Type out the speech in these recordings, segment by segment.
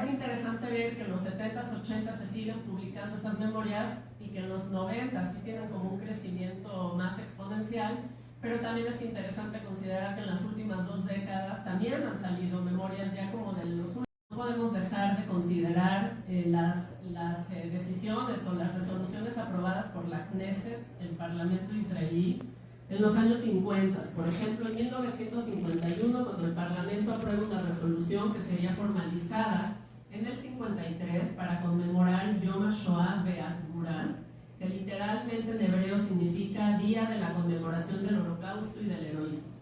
es interesante ver que en los 70s, 80s se siguen publicando estas memorias y que en los 90s sí tienen como un crecimiento más exponencial, pero también es interesante considerar que en las últimas 2 décadas también han salido memorias ya como de los últimos. No podemos dejar de considerar las decisiones o las resoluciones aprobadas por la Knesset, el Parlamento israelí, en los años 50. Por ejemplo, en 1951, cuando el Parlamento aprueba una resolución que sería formalizada en el 53 para conmemorar Yom HaShoah Ve'Hagvura, que literalmente en hebreo significa Día de la Conmemoración del Holocausto y del Heroísmo.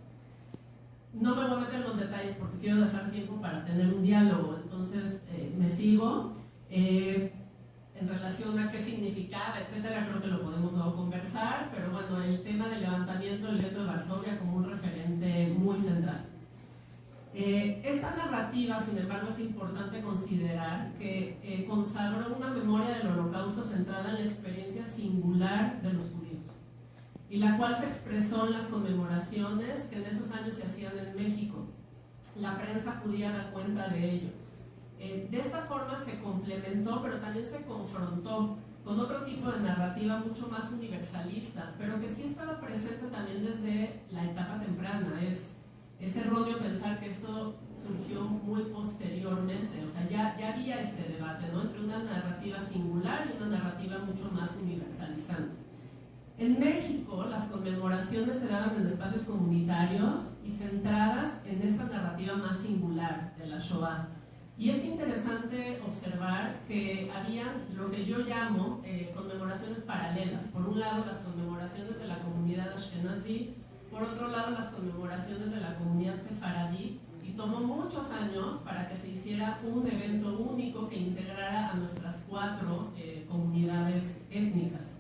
No me voy a meter en los detalles porque quiero dejar tiempo para tener un diálogo, entonces me sigo. En relación a qué significaba, etcétera, creo que lo podemos luego conversar, pero bueno, el tema del levantamiento del gueto de Varsovia como un referente muy central. Esta narrativa, sin embargo, es importante considerar que consagró una memoria del Holocausto centrada en la experiencia singular de los judíos, y la cual se expresó en las conmemoraciones que en esos años se hacían en México. La prensa judía da cuenta de ello. De esta forma se complementó, pero también se confrontó con otro tipo de narrativa mucho más universalista, pero que sí estaba presente también desde la etapa temprana. Es erróneo pensar que esto surgió muy posteriormente, o sea, ya había este debate, ¿no?, entre una narrativa singular y una narrativa mucho más universalizante. En México, las conmemoraciones se daban en espacios comunitarios y centradas en esta narrativa más singular de la Shoah. Y es interesante observar que había lo que yo llamo conmemoraciones paralelas. Por un lado, las conmemoraciones de la comunidad ashkenazí, por otro lado, las conmemoraciones de la comunidad sefaradí, y tomó muchos años para que se hiciera un evento único que integrara a nuestras 4 comunidades étnicas.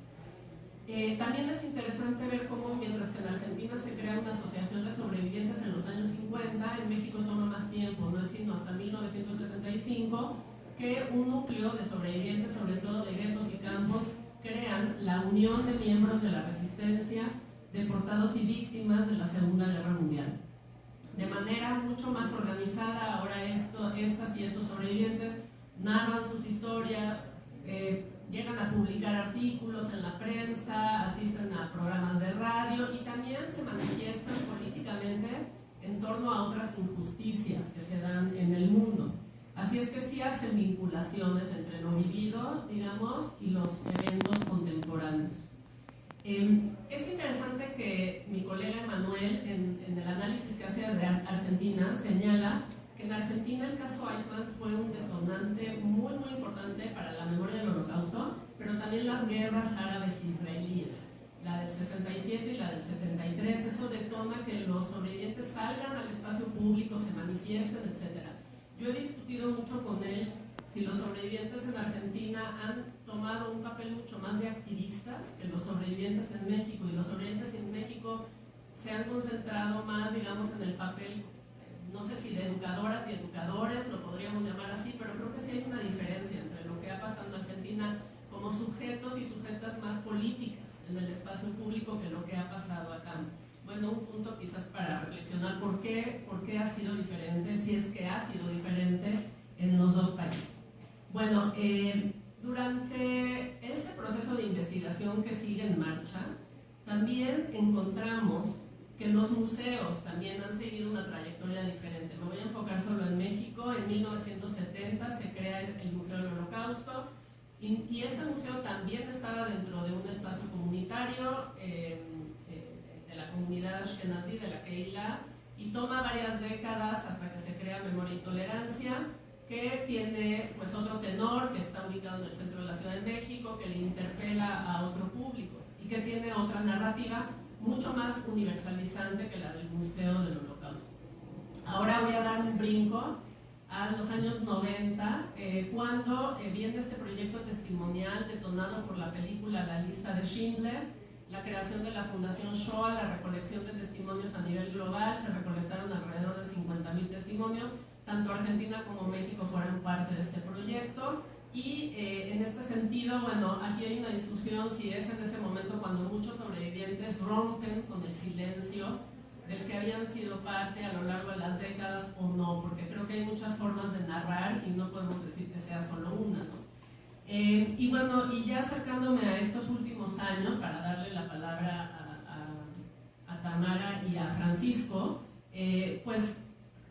También es interesante ver cómo, mientras que en Argentina se crea una asociación de sobrevivientes en los años 50, en México toma más tiempo, no es sino hasta 1965 que un núcleo de sobrevivientes, sobre todo de guetos y campos, crean la Unión de Miembros de la Resistencia, Deportados y Víctimas de la Segunda Guerra Mundial. De manera mucho más organizada, ahora estas y estos sobrevivientes narran sus historias, llegan a publicar artículos en la prensa, asisten a programas de radio y también se manifiestan políticamente en torno a otras injusticias que se dan en el mundo. Así es que sí hacen vinculaciones entre lo vivido, digamos, y los eventos contemporáneos. Es interesante que mi colega Emanuel, en el análisis que hace de Argentina, señala que en Argentina el caso Eichmann fue un detonante muy importante para la memoria del Holocausto, pero también las guerras árabes israelíes, la del 67 y la del 73. Eso detona que los sobrevivientes salgan al espacio público, se manifiesten, etc. Yo he discutido mucho con él si los sobrevivientes en Argentina han tomado un papel mucho más de activistas que los sobrevivientes en México, y los sobrevivientes en México se han concentrado más, digamos, en el papel, no sé si de educadoras y educadores, lo podríamos llamar así, pero creo que sí hay una diferencia entre lo que ha pasado en Argentina como sujetos y sujetas más políticas en el espacio público que lo que ha pasado acá. Bueno, un punto quizás para reflexionar por qué ha sido diferente, si es que ha sido diferente en los dos países. Bueno, durante este proceso de investigación que sigue en marcha, también encontramos que los museos también han seguido una trayectoria diferente. Me voy a enfocar solo en México. En 1970 se crea el Museo del Holocausto, y este museo también estaba dentro de un espacio comunitario de la comunidad ashkenazí, de la Keilah, y toma varias décadas hasta que se crea Memoria y Tolerancia, que tiene pues otro tenor, que está ubicado en el centro de la Ciudad de México, que le interpela a otro público y que tiene otra narrativa mucho más universalizante que la del Museo del Holocausto. Ahora voy a dar un brinco a los años 90, cuando viene este proyecto testimonial detonado por la película La Lista de Schindler, la creación de la Fundación Shoah, la recolección de testimonios a nivel global. Se recolectaron alrededor de 50,000 testimonios. Tanto Argentina como México fueron parte de este proyecto, y en este sentido, bueno, aquí hay una discusión si es en ese momento cuando muchos sobrevivientes rompen con el silencio del que habían sido parte a lo largo de las décadas o no, porque creo que hay muchas formas de narrar y no podemos decir que sea solo una, ¿no? Y bueno, y ya acercándome a estos últimos años, para darle la palabra a Tamara y a Francisco, pues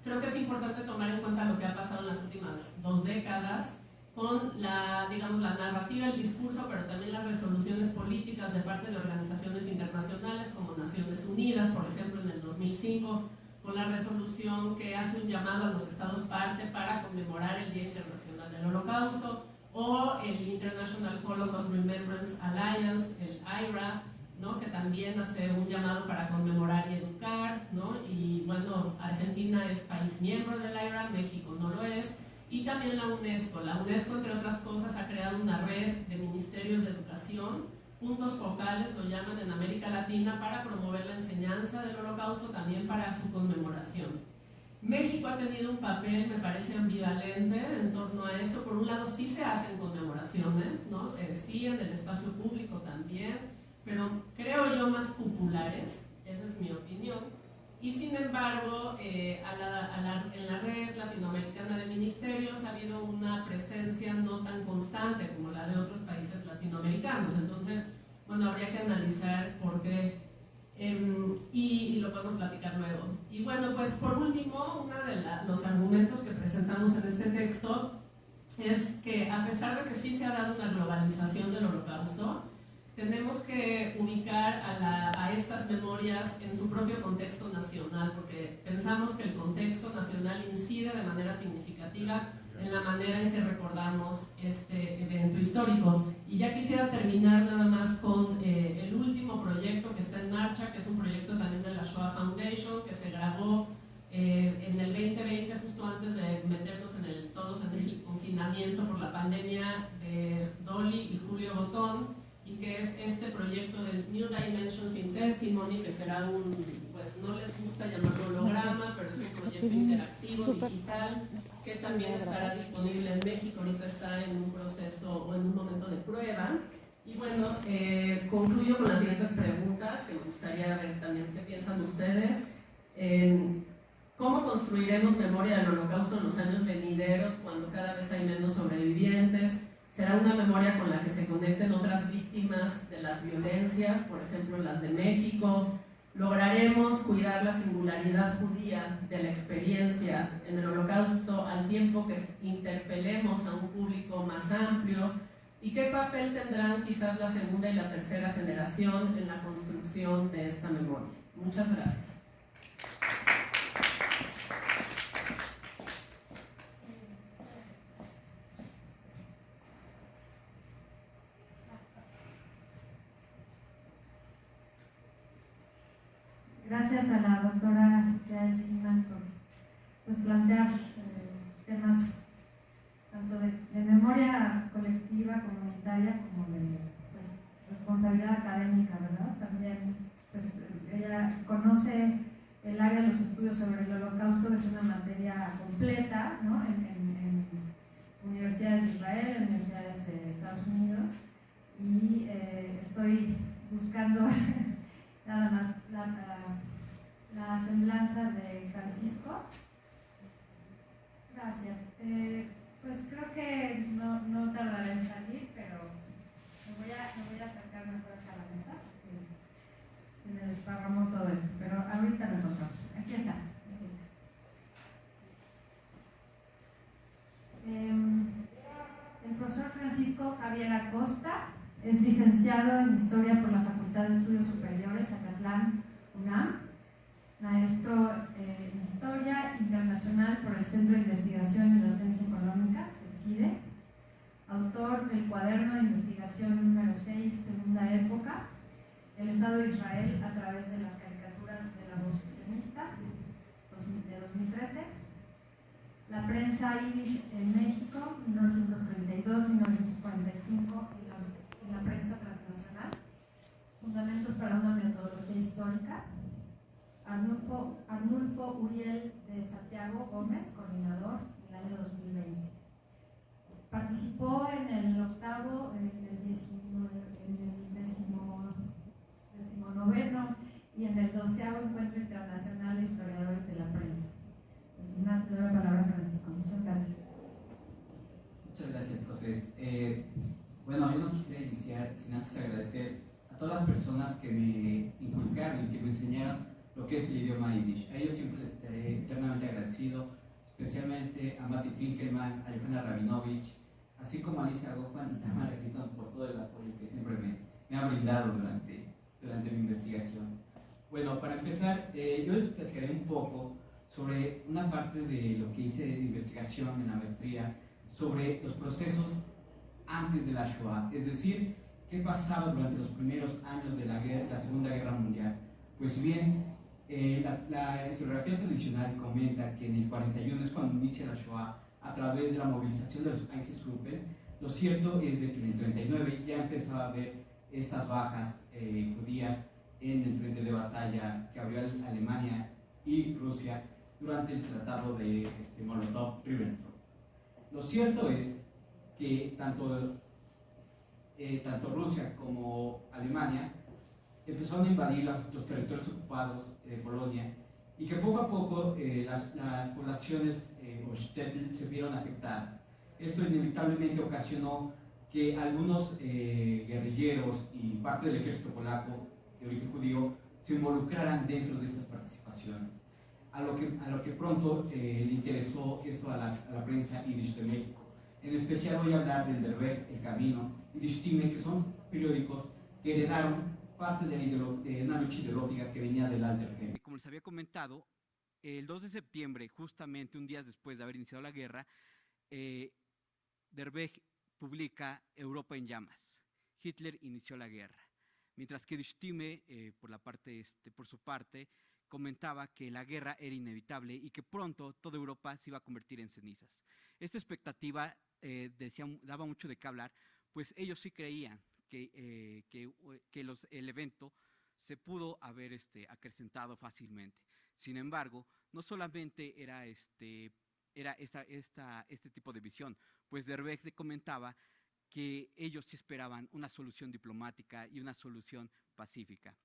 creo que es importante tomar en cuenta lo que ha pasado en las últimas 2 décadas con la, digamos, la narrativa, el discurso, pero también las resoluciones políticas de parte de organizaciones internacionales como Naciones Unidas, por ejemplo, en el 2005, con la resolución que hace un llamado a los estados parte para conmemorar el Día Internacional del Holocausto, o el International Holocaust Remembrance Alliance, el IHRA, ¿no? Que también hace un llamado para conmemorar y educar, ¿no? Y bueno, Argentina es país miembro del IHRA, México no lo es, y también la UNESCO. La UNESCO, entre otras cosas, ha creado una red de ministerios de educación, puntos focales, lo llaman en América Latina, para promover la enseñanza del Holocausto, también para su conmemoración. México ha tenido un papel, me parece, ambivalente en torno a esto. Por un lado, sí se hacen conmemoraciones, ¿no? Sí, en el espacio público también, pero creo yo más populares, esa es mi opinión. Y sin embargo, en la red latinoamericana de ministerios ha habido una presencia no tan constante como la de otros países latinoamericanos. Entonces, bueno, habría que analizar por qué. Y lo podemos platicar luego. Y bueno, pues por último, uno de los argumentos que presentamos en este texto es que a pesar de que sí se ha dado una globalización del Holocausto, tenemos que ubicar a estas memorias en su propio contexto nacional, porque pensamos que el contexto nacional incide de manera significativa en la manera en que recordamos este evento histórico. Y ya quisiera terminar nada más con el último proyecto que está en marcha, que es un proyecto también de la Shoah Foundation, que se grabó en el 2020, justo antes de meternos todos en el confinamiento por la pandemia, de Dolly y Julio Botón, y que es este proyecto de New Dimensions in Testimony, que será pues no les gusta llamarlo holograma, pero es un proyecto interactivo, digital, que también estará disponible en México. Ahorita está en un proceso o en un momento de prueba. Y bueno, concluyo con las siguientes preguntas que me gustaría ver también qué piensan ustedes. ¿Cómo construiremos memoria del Holocausto en los años venideros cuando cada vez hay menos sobrevivientes? ¿Será una memoria con la que se conecten otras víctimas de las violencias, por ejemplo las de México? ¿Lograremos cuidar la singularidad judía de la experiencia en el Holocausto al tiempo que interpelemos a un público más amplio? ¿Y qué papel tendrán quizás la segunda y la tercera generación en la construcción de esta memoria? Muchas gracias. Gracias a la doctora Yael Siman por pues, plantear temas tanto de memoria colectiva, comunitaria, como de pues, responsabilidad académica, ¿verdad? También pues, ella conoce el área de los estudios sobre el Holocausto, es una materia completa, ¿no? en universidades de Israel, en universidades de Estados Unidos, y estoy buscando nada más la semblanza de Francisco. Gracias. Pues creo que no tardará en salir, pero me voy a acercar mejor acá a la mesa porque se me desparramó todo esto, pero ahorita lo encontramos. Aquí está. El profesor Francisco Javier Acosta es licenciado en Historia por la Facultad de Estudios Superiores Acatlán, UNAM, maestro en Historia Internacional por el Centro de Investigación y Docencia Económicas, el CIDE, autor del cuaderno de investigación número 6, Segunda Época, el Estado de Israel a través de las caricaturas de la voz sionista, de 2013, la prensa Yiddish en México, 1932-1945, y la prensa transnacional, fundamentos para una metodología histórica, Arnulfo Uriel de Santiago Gómez, coordinador, en el año 2020. Participó en el octavo, en el 19 y en el 12º Encuentro Internacional de Historiadores de la Prensa. Sin más, le doy la palabra a Francisco. Muchas gracias. Muchas gracias, José. Bueno, yo no quisiera iniciar sin antes agradecer a todas las personas que me inculcaron y que me enseñaron lo que es el idioma yiddish. A ellos siempre les estaré eternamente agradecido, especialmente a Mati Finkelman, a Johanna Rabinovich, así como a Alicia Goffman y Tamara Grisón por todo el apoyo que siempre me ha brindado durante mi investigación. Bueno, para empezar, yo les platicaré un poco sobre una parte de lo que hice de investigación en la maestría sobre los procesos antes de la Shoah, es decir, qué pasaba durante los primeros años de la Segunda Guerra Mundial. Pues si bien la historiografía tradicional comenta que en el 41 es cuando inicia la Shoah a través de la movilización de los Einsatzgruppen, lo cierto es de que en el 39 ya empezaba a haber estas bajas judías en el frente de batalla que abrió Alemania y Rusia durante el tratado de Molotov-Ribbentrop. Lo cierto es que tanto Rusia como Alemania empezaron a invadir los territorios ocupados de Polonia y que poco a poco las poblaciones shtetl se vieron afectadas. Esto inevitablemente ocasionó que algunos guerrilleros y parte del ejército polaco de origen judío se involucraran dentro de estas participaciones. A lo que pronto le interesó esto a la prensa yiddish de México. En especial voy a hablar del Der Weg, El Camino, y Die Stimme, que son periódicos que heredaron parte de una lucha ideológica que venía del Alterheim. Como les había comentado, el 2 de septiembre, justamente un día después de haber iniciado la guerra, Der Weg publica Europa en llamas. Hitler inició la guerra. Mientras que Die Stimme, por su parte, comentaba que la guerra era inevitable y que pronto toda Europa se iba a convertir en cenizas. Esta expectativa daba mucho de qué hablar, pues ellos sí creían que el evento se pudo haber acrecentado fácilmente. Sin embargo, no solamente era este tipo de visión, pues Der Weg comentaba que ellos sí esperaban una solución diplomática y una solución pacífica.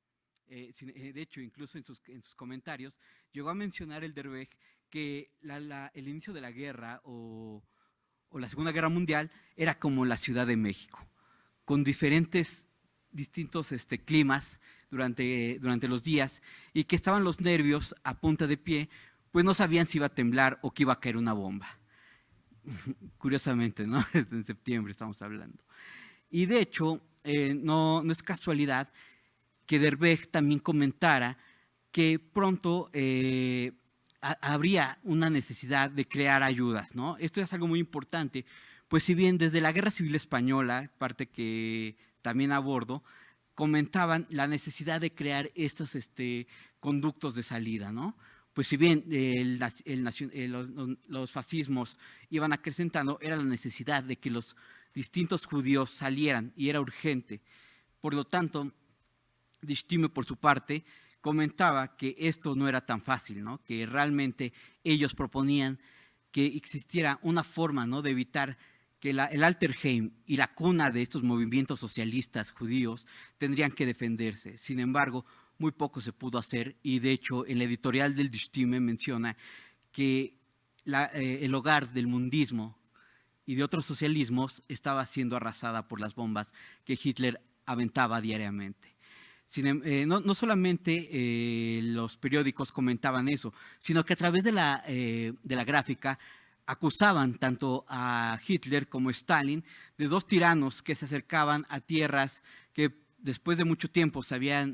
De hecho, incluso en sus comentarios, llegó a mencionar el Der Weg que el inicio de la guerra o la Segunda Guerra Mundial era como la Ciudad de México, con distintos climas durante los días y que estaban los nervios a punta de pie, pues no sabían si iba a temblar o que iba a caer una bomba. Curiosamente, ¿no? En septiembre estamos hablando. Y de hecho, no es casualidad que Der Weg también comentara que pronto habría una necesidad de crear ayudas, ¿no? Esto es algo muy importante, pues si bien desde la Guerra Civil Española, parte que también abordo, comentaban la necesidad de crear estos conductos de salida, ¿no? Pues si bien los fascismos iban acrecentando, era la necesidad de que los distintos judíos salieran y era urgente. Por lo tanto, Die Stimme, por su parte, comentaba que esto no era tan fácil, ¿no? Que realmente ellos proponían que existiera una forma, ¿no?, de evitar que el Alterheim y la cuna de estos movimientos socialistas judíos tendrían que defenderse. Sin embargo, muy poco se pudo hacer y de hecho el editorial del Die Stimme menciona que el hogar del mundismo y de otros socialismos estaba siendo arrasada por las bombas que Hitler aventaba diariamente. No solamente los periódicos comentaban eso, sino que a través de la gráfica acusaban tanto a Hitler como a Stalin de dos tiranos que se acercaban a tierras que después de mucho tiempo se había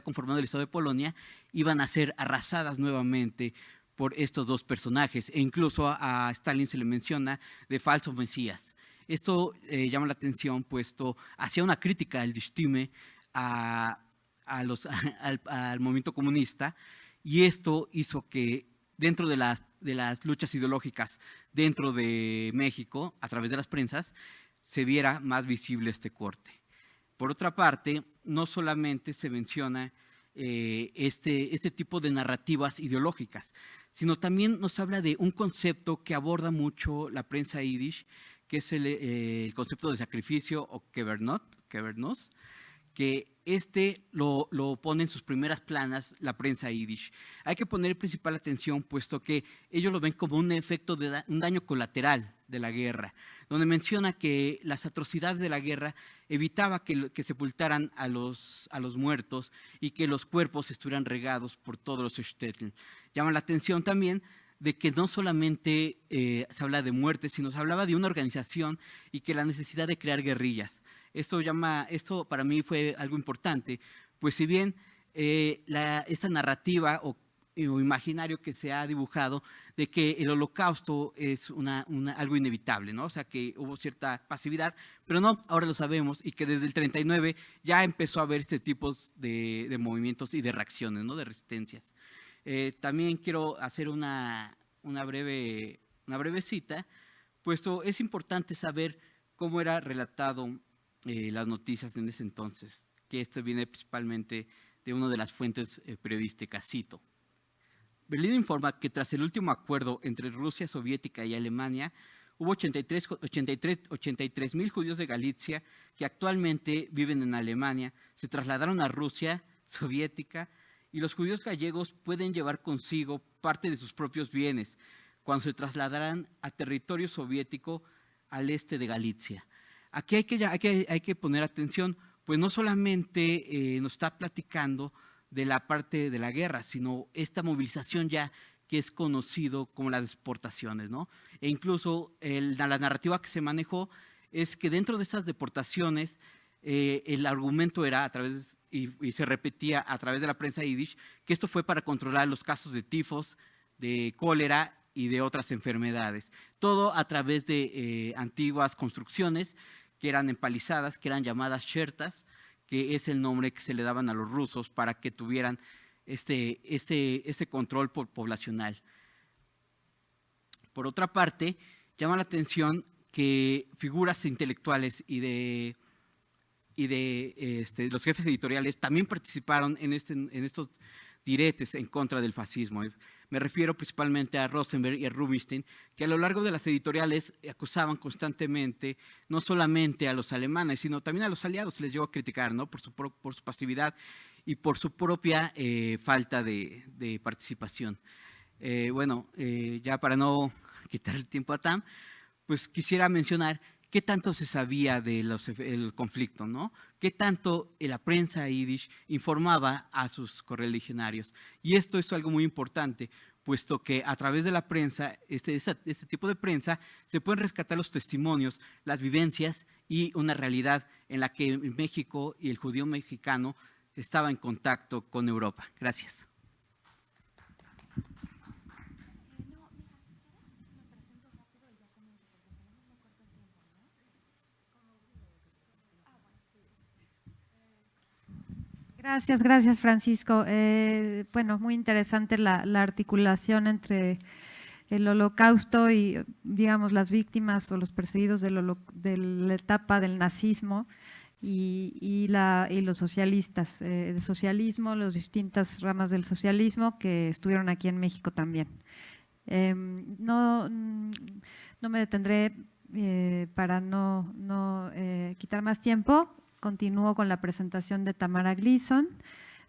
conformado el Estado de Polonia, iban a ser arrasadas nuevamente por estos dos personajes, e incluso a Stalin se le menciona de falso mesías. Esto llama la atención, puesto hacía una crítica al Die Stimme al movimiento comunista, y esto hizo que dentro de las luchas ideológicas dentro de México, a través de las prensas, se viera más visible este corte. Por otra parte, no solamente se menciona este tipo de narrativas ideológicas, sino también nos habla de un concepto que aborda mucho la prensa yiddish, que es el concepto de sacrificio o kevernos, que lo pone en sus primeras planas la prensa yiddish. Hay que poner principal atención, puesto que ellos lo ven como un efecto de un daño colateral de la guerra, donde menciona que las atrocidades de la guerra evitaba que sepultaran a los muertos y que los cuerpos estuvieran regados por todos los shtetl. Llama la atención también de que no solamente se habla de muerte, sino se hablaba de una organización y que la necesidad de crear guerrillas. Esto para mí fue algo importante, pues si bien esta narrativa o imaginario que se ha dibujado de que el holocausto es algo inevitable, ¿no? O sea, que hubo cierta pasividad, pero no, ahora lo sabemos, y que desde el 39 ya empezó a haber este tipo de movimientos y de reacciones, ¿no? De resistencias. También quiero hacer una breve cita, puesto es importante saber cómo era relatado las noticias en ese entonces, que esto viene principalmente de una de las fuentes periodísticas, cito. Berlín informa que tras el último acuerdo entre Rusia soviética y Alemania, hubo 83,000 judíos de Galicia que actualmente viven en Alemania, se trasladaron a Rusia soviética, y los judíos gallegos pueden llevar consigo parte de sus propios bienes cuando se trasladarán a territorio soviético al este de Galicia. Aquí hay que poner atención, pues no solamente nos está platicando de la parte de la guerra, sino esta movilización ya que es conocido como las deportaciones, ¿no? E incluso la narrativa que se manejó es que dentro de estas deportaciones el argumento era a través y se repetía a través de la prensa yiddish que esto fue para controlar los casos de tifos, de cólera y de otras enfermedades. Todo a través de antiguas construcciones que eran empalizadas, que eran llamadas shertas, que es el nombre que se le daban a los rusos para que tuvieran este control poblacional. Por otra parte, llama la atención que figuras intelectuales y de los jefes editoriales también participaron en estos diretes en contra del fascismo. Me refiero principalmente a Rosenberg y a Rubinstein, que a lo largo de las editoriales acusaban constantemente no solamente a los alemanes, sino también a los aliados, se les llegó a criticar, ¿no? por su pasividad y por su propia falta de participación. Ya para no quitar el tiempo a Tam, pues quisiera mencionar qué tanto se sabía del conflicto, ¿no? Qué tanto la prensa yiddish informaba a sus correligionarios. Y esto es algo muy importante, puesto que a través de la prensa, este tipo de prensa, se pueden rescatar los testimonios, las vivencias y una realidad en la que México y el judío mexicano estaba en contacto con Europa. Gracias. Gracias Francisco. Muy interesante la articulación entre el Holocausto y, digamos, las víctimas o los perseguidos de la etapa del nazismo y los socialistas, el socialismo, las distintas ramas del socialismo que estuvieron aquí en México también. No me detendré para no quitar más tiempo. Continúo con la presentación de Tamara Gleason.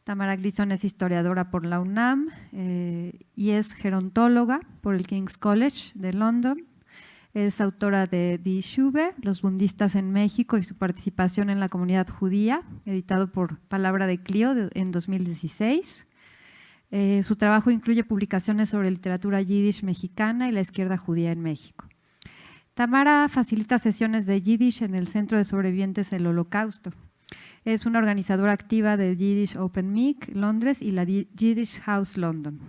Tamara Gleason es historiadora por la UNAM y es gerontóloga por el King's College de London. Es autora de Die Schube, Los Bundistas en México y su participación en la comunidad judía, editado por Palabra de Clio en 2016. Su trabajo incluye publicaciones sobre literatura yiddish mexicana y la izquierda judía en México. Tamara facilita sesiones de Yiddish en el Centro de Sobrevivientes del Holocausto. Es una organizadora activa de Yiddish Open Mic Londres y la Yiddish House London.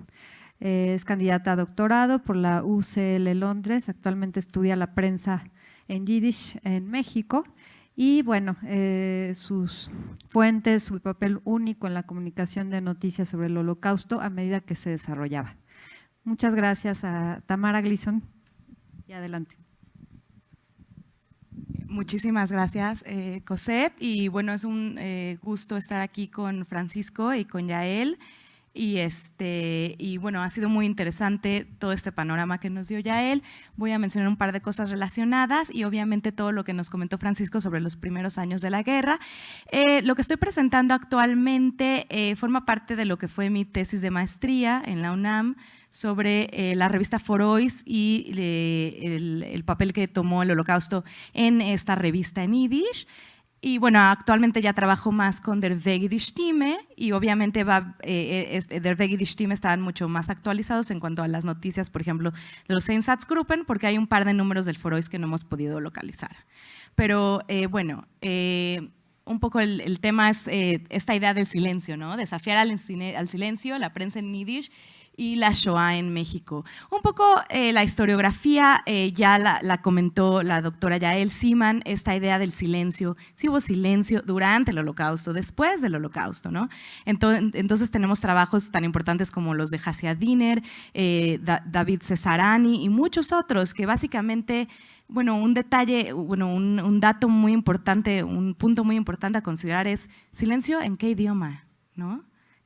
Es candidata a doctorado por la UCL Londres. Actualmente estudia la prensa en Yiddish en México. Y sus fuentes, su papel único en la comunicación de noticias sobre el Holocausto a medida que se desarrollaba. Muchas gracias a Tamara Gleason. Y adelante. Muchísimas gracias, Cosette. Y es un gusto estar aquí con Francisco y con Yael. Y bueno, ha sido muy interesante todo este panorama que nos dio Yael. Voy a mencionar un par de cosas relacionadas y obviamente todo lo que nos comentó Francisco sobre los primeros años de la guerra. Lo que estoy presentando actualmente forma parte de lo que fue mi tesis de maestría en la UNAM sobre la revista Forois y el papel que tomó el Holocausto en esta revista en Yiddish. Y bueno, actualmente ya trabajo más con Der Weg die Stimme y obviamente Der Weg die Stimme están mucho más actualizados en cuanto a las noticias, por ejemplo, de los Einsatzgruppen, porque hay un par de números del Forois que no hemos podido localizar. Pero bueno, un poco el tema es esta idea del silencio, ¿no? Desafiar al silencio, la prensa en Yiddish y la Shoah en México. Un poco la historiografía ya la comentó la doctora Yael Siman, esta idea del silencio, si hubo silencio durante el Holocausto, después del Holocausto, ¿no? Entonces tenemos trabajos tan importantes como los de Hasia Diner, David Cesarani y muchos otros que básicamente, bueno, un detalle, bueno, un dato muy importante, un punto muy importante a considerar es silencio en qué idioma, ¿no?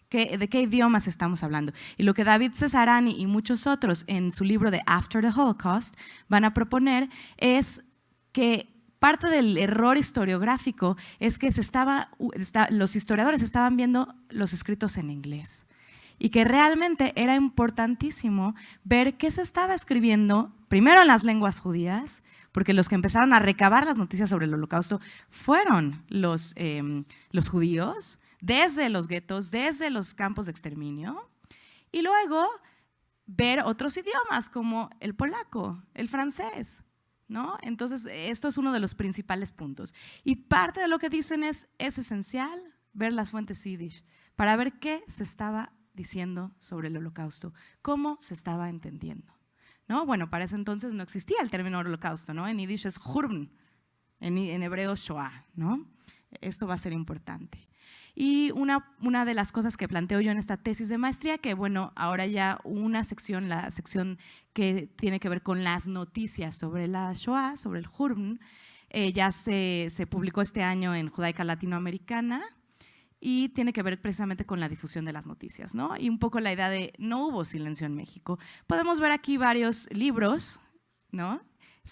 ¿De qué idiomas estamos hablando? Y lo que David Cesarani y muchos otros en su libro de After the Holocaust van a proponer es que parte del error historiográfico es que los historiadores estaban viendo los escritos en inglés y que realmente era importantísimo ver qué se estaba escribiendo primero en las lenguas judías, porque los que empezaron a recabar las noticias sobre el Holocausto fueron los judíos, desde los guetos, desde los campos de exterminio, y luego ver otros idiomas como el polaco, el francés, ¿no? Entonces, esto es uno de los principales puntos. Y parte de lo que dicen es esencial ver las fuentes yiddish para ver qué se estaba diciendo sobre el Holocausto, cómo se estaba entendiendo, ¿no? Bueno, para ese entonces no existía el término Holocausto, ¿no? En yiddish es Hurban, en hebreo Shoah, ¿no? Esto va a ser importante. Y una de las cosas que planteo yo en esta tesis de maestría, que bueno, ahora ya una sección, la sección que tiene que ver con las noticias sobre la Shoah, sobre el Hurban, ya se publicó este año en Judaica Latinoamericana y tiene que ver precisamente con la difusión de las noticias, ¿no? Y un poco la idea de no hubo silencio en México. Podemos ver aquí varios libros, ¿no?,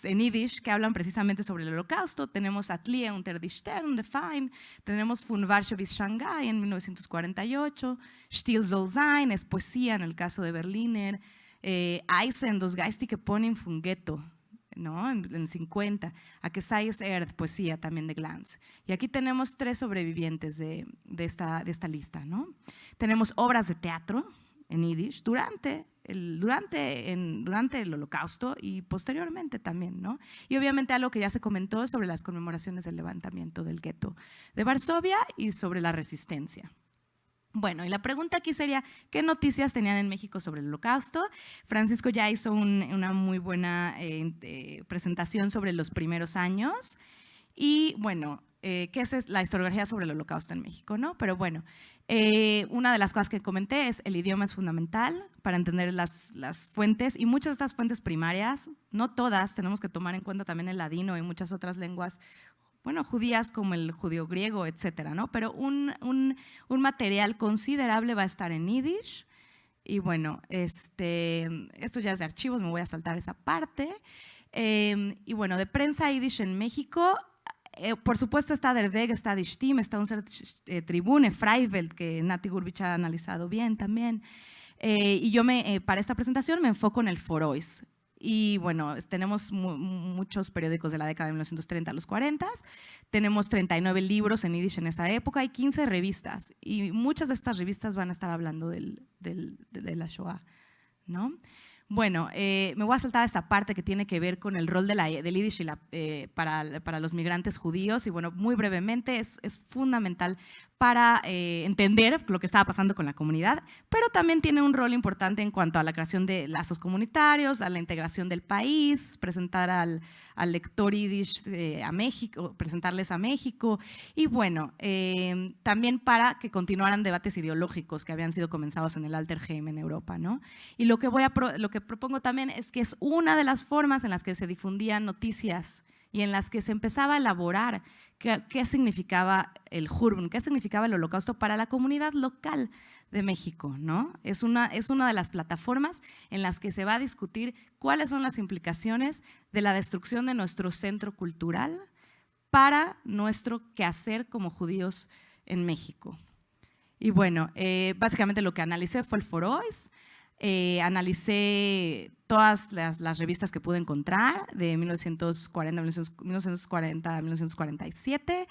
en Yiddish que hablan precisamente sobre el Holocausto. Tenemos Atlie unter die Sterne de Fein, tenemos Von Warschau bis Shanghai en 1948, Still soll sein es poesía en el caso de Berliner, Eisen, das geistige Poning von Ghetto, ¿no? En 50, A que sei es Erd, poesía también de Glanz. Y aquí tenemos 3 sobrevivientes de esta lista, ¿no? Tenemos obras de teatro en Yiddish durante el Holocausto y posteriormente también, ¿no? Y obviamente algo que ya se comentó sobre las conmemoraciones del levantamiento del gueto de Varsovia y sobre la resistencia. Bueno, y la pregunta aquí sería, ¿qué noticias tenían en México sobre el Holocausto? Francisco ya hizo una muy buena presentación sobre los primeros años y bueno, ¿qué es la historiografía sobre el Holocausto en México, ¿no? Pero bueno, una de las cosas que comenté es el idioma es fundamental para entender las fuentes y muchas de estas fuentes primarias, no todas, tenemos que tomar en cuenta también el ladino y muchas otras lenguas, bueno, judías como el judío griego, etcétera, ¿no? Pero un material considerable va a estar en Yiddish y bueno, esto ya es de archivos, me voy a saltar esa parte. Y bueno, de prensa Yiddish en México, por supuesto está Der Weg, está Die Stimme, está un Tribune, Freiwelt, que Nati Gurbich ha analizado bien también. Y yo para esta presentación me enfoco en el Forois. Y bueno, tenemos muchos periódicos de la década de 1930 a los 40, tenemos 39 libros en Yiddish en esa época y 15 revistas. Y muchas de estas revistas van a estar hablando de la Shoah, ¿no? Bueno, me voy a saltar a esta parte que tiene que ver con el rol del Yiddish para los migrantes judíos y bueno, muy brevemente es fundamental para entender lo que estaba pasando con la comunidad, pero también tiene un rol importante en cuanto a la creación de lazos comunitarios, a la integración del país, presentar al lector Yiddish a México, presentarles a México y bueno, también para que continuaran debates ideológicos que habían sido comenzados en el Alterheim en Europa, ¿no? Y lo que propongo también es que es una de las formas en las que se difundían noticias y en las que se empezaba a elaborar qué significaba el Jurben, qué significaba el Holocausto para la comunidad local de México, ¿no? Es una de las plataformas en las que se va a discutir cuáles son las implicaciones de la destrucción de nuestro centro cultural para nuestro quehacer como judíos en México. Y bueno, básicamente lo que analicé fue el Forois, analicé todas las revistas que pude encontrar de 1940 a 1947.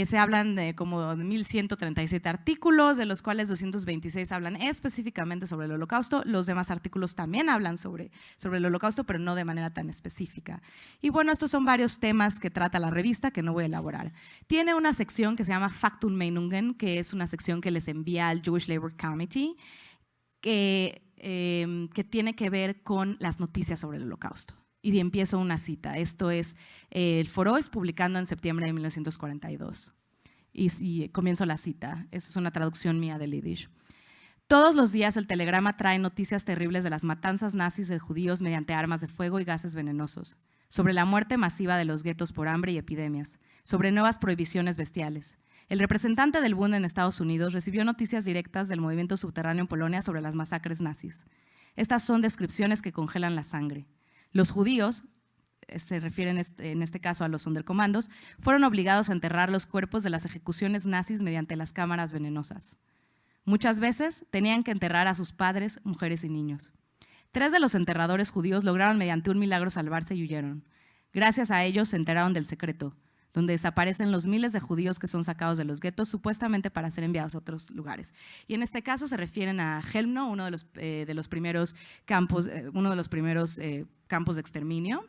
Se hablan de como 1.137 artículos, de los cuales 226 hablan específicamente sobre el Holocausto. Los demás artículos también hablan sobre el Holocausto, pero no de manera tan específica. Y bueno, estos son varios temas que trata la revista que no voy a elaborar. Tiene una sección que se llama Faktum Meinungen, que es una sección que les envía al Jewish Labor Committee, que tiene que ver con las noticias sobre el Holocausto. Y empiezo una cita. Esto es el Forois publicando en septiembre de 1942. Y comienzo la cita. Esta es una traducción mía del Yiddish. Todos los días el telegrama trae noticias terribles de las matanzas nazis de judíos mediante armas de fuego y gases venenosos, sobre la muerte masiva de los guetos por hambre y epidemias, sobre nuevas prohibiciones bestiales. El representante del Bund en Estados Unidos recibió noticias directas del movimiento subterráneo en Polonia sobre las masacres nazis. Estas son descripciones que congelan la sangre. Los judíos, se refieren en este caso a los Sonderkommandos, fueron obligados a enterrar los cuerpos de las ejecuciones nazis mediante las cámaras venenosas. Muchas veces tenían que enterrar a sus padres, mujeres y niños. 3 de los enterradores judíos lograron mediante un milagro salvarse y huyeron. Gracias a ellos se enteraron del secreto, donde desaparecen los miles de judíos que son sacados de los guetos supuestamente para ser enviados a otros lugares. Y en este caso se refieren a Chelmno, uno de los primeros campos de exterminio.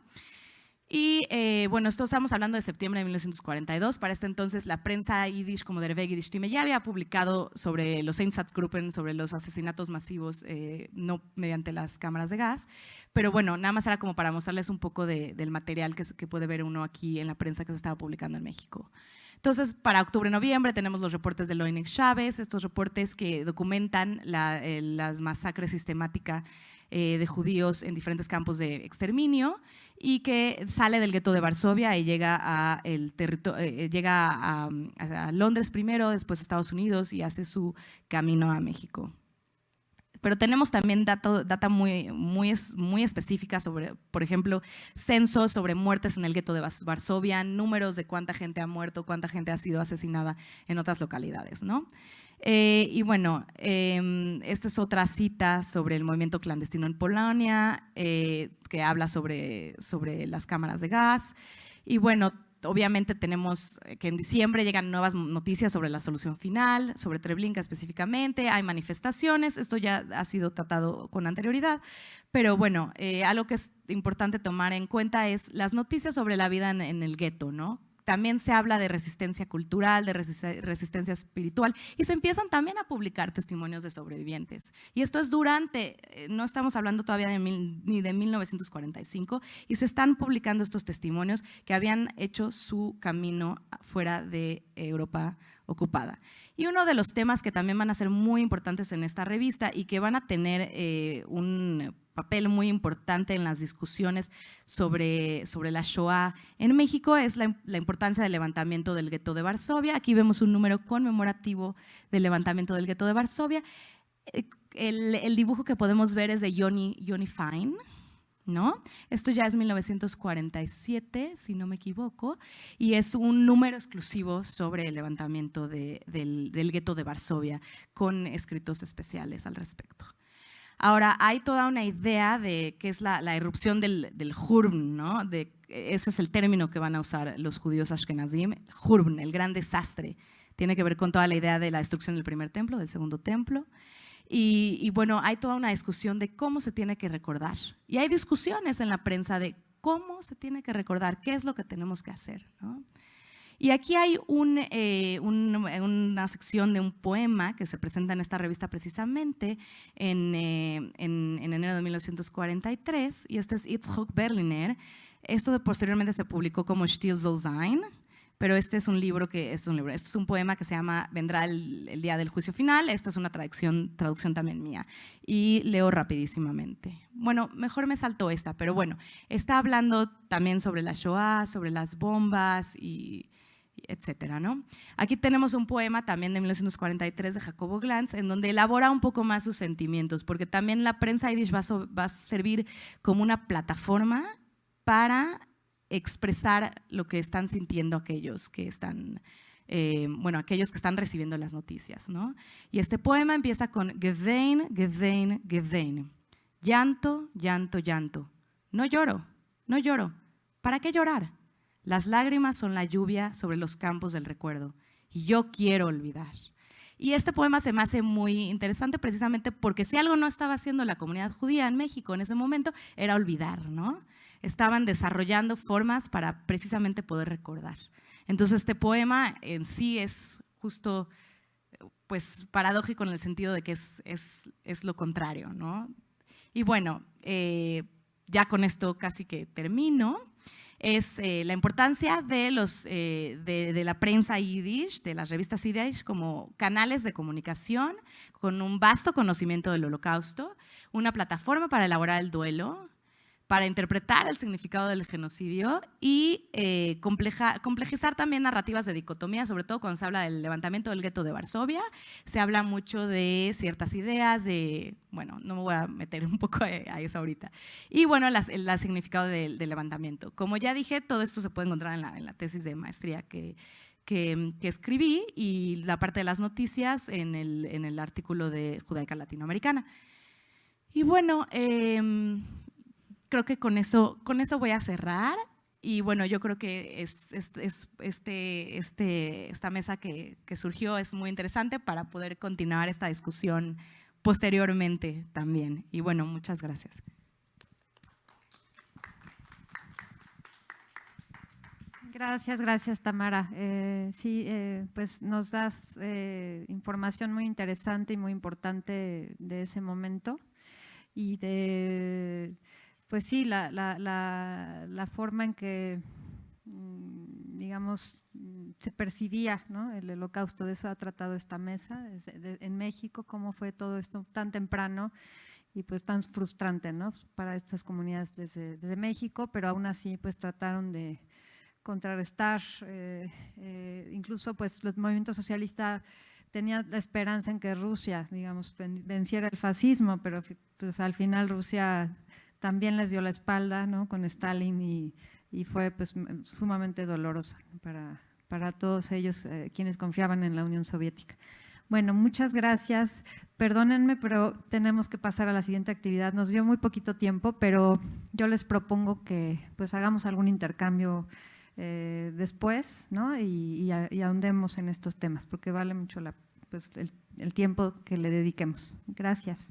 Y bueno, esto estamos hablando de septiembre de 1942. Para este entonces la prensa yiddish como Der Weg Yiddish Stimme ya había publicado sobre los Einsatzgruppen, sobre los asesinatos masivos no mediante las cámaras de gas. Pero bueno, nada más era como para mostrarles un poco del material que puede ver uno aquí en la prensa que se estaba publicando en México. Entonces, para octubre-noviembre tenemos los reportes de Loinek Chávez, estos reportes que documentan las masacres sistemáticas de judíos en diferentes campos de exterminio y que sale del gueto de Varsovia y llega a Londres primero, después a Estados Unidos y hace su camino a México. Pero tenemos también data muy específica sobre, por ejemplo, censos sobre muertes en el gueto de Varsovia, números de cuánta gente ha muerto, cuánta gente ha sido asesinada en otras localidades, ¿no? Y bueno, esta es otra cita sobre el movimiento clandestino en Polonia, que habla sobre las cámaras de gas. Y bueno, obviamente tenemos que en diciembre llegan nuevas noticias sobre la solución final, sobre Treblinka específicamente, hay manifestaciones, esto ya ha sido tratado con anterioridad, pero bueno, algo que es importante tomar en cuenta es las noticias sobre la vida en el gueto, ¿no? También se habla de resistencia cultural, de resistencia espiritual y se empiezan también a publicar testimonios de sobrevivientes. Y esto es no estamos hablando todavía ni de 1945 y se están publicando estos testimonios que habían hecho su camino fuera de Europa ocupada. Y uno de los temas que también van a ser muy importantes en esta revista y que van a tener un papel muy importante en las discusiones sobre la Shoah en México es la importancia del levantamiento del gueto de Varsovia. Aquí vemos un número conmemorativo del levantamiento del gueto de Varsovia. El dibujo que podemos ver es de Yoni Fine, ¿no? Esto ya es 1947, si no me equivoco, y es un número exclusivo sobre el levantamiento del gueto de Varsovia, con escritos especiales al respecto. Ahora, hay toda una idea de qué es la irrupción del Jurben, ¿no? Ese es el término que van a usar los judíos ashkenazim, Jurben, el gran desastre. Tiene que ver con toda la idea de la destrucción del primer templo, del segundo templo. Y bueno, hay toda una discusión de cómo se tiene que recordar. Y hay discusiones en la prensa de cómo se tiene que recordar, qué es lo que tenemos que hacer, ¿no? Y aquí hay una sección de un poema que se presenta en esta revista precisamente en enero de 1943, y este es Itzhak Berliner. Esto posteriormente se publicó como Still soll sein, pero este es un libro este es un poema que se llama Vendrá el día del juicio final. Esta es una traducción también mía y leo rapidísimamente. Bueno, mejor me salto esta, pero bueno, está hablando también sobre la Shoah, sobre las bombas y etcétera, ¿no? Aquí tenemos un poema también de 1943 de Jacobo Glantz, en donde elabora un poco más sus sentimientos, porque también la prensa yiddish va a servir como una plataforma para expresar lo que están sintiendo aquellos que están, aquellos que están recibiendo las noticias, ¿no? Y este poema empieza con Gewein, Gewein, Gewein. Llanto, llanto, llanto. No lloro, no lloro. ¿Para qué llorar? Las lágrimas son la lluvia sobre los campos del recuerdo y yo quiero olvidar. Y este poema se me hace muy interesante precisamente porque si algo no estaba haciendo la comunidad judía en México en ese momento era olvidar, ¿no? Estaban desarrollando formas para precisamente poder recordar. Entonces este poema en sí es justo pues paradójico en el sentido de que es lo contrario, ¿no? Y bueno, ya con esto casi que termino. Es la importancia de la prensa yiddish, de las revistas yiddish como canales de comunicación con un vasto conocimiento del Holocausto, una plataforma para elaborar el duelo, para interpretar el significado del genocidio y complejizar también narrativas de dicotomía, sobre todo cuando se habla del levantamiento del gueto de Varsovia. Se habla mucho de ciertas ideas, bueno, no me voy a meter un poco a eso ahorita. Y bueno, el significado del levantamiento. Como ya dije, todo esto se puede encontrar en la tesis de maestría que escribí y la parte de las noticias en el artículo de Judaica Latinoamericana. Y bueno, creo que con eso voy a cerrar y bueno, yo creo que esta mesa que surgió es muy interesante para poder continuar esta discusión posteriormente también. Y bueno, muchas gracias. Gracias, Tamara. Sí, pues nos das información muy interesante y muy importante de ese momento y de… Pues sí, la forma en que, digamos, se percibía, ¿no?, el Holocausto. De eso ha tratado esta mesa en México, cómo fue todo esto tan temprano y pues tan frustrante, ¿no?, para estas comunidades desde México, pero aún así pues trataron de contrarrestar, incluso pues los movimientos socialistas tenían la esperanza en que Rusia, digamos, venciera el fascismo, pero pues al final Rusia también les dio la espalda, ¿no?, con Stalin y fue pues sumamente doloroso para todos ellos quienes confiaban en la Unión Soviética. Bueno, muchas gracias. Perdónenme, pero tenemos que pasar a la siguiente actividad. Nos dio muy poquito tiempo, pero yo les propongo que pues hagamos algún intercambio después, ¿no?, y ahondemos en estos temas, porque vale mucho el tiempo que le dediquemos. Gracias.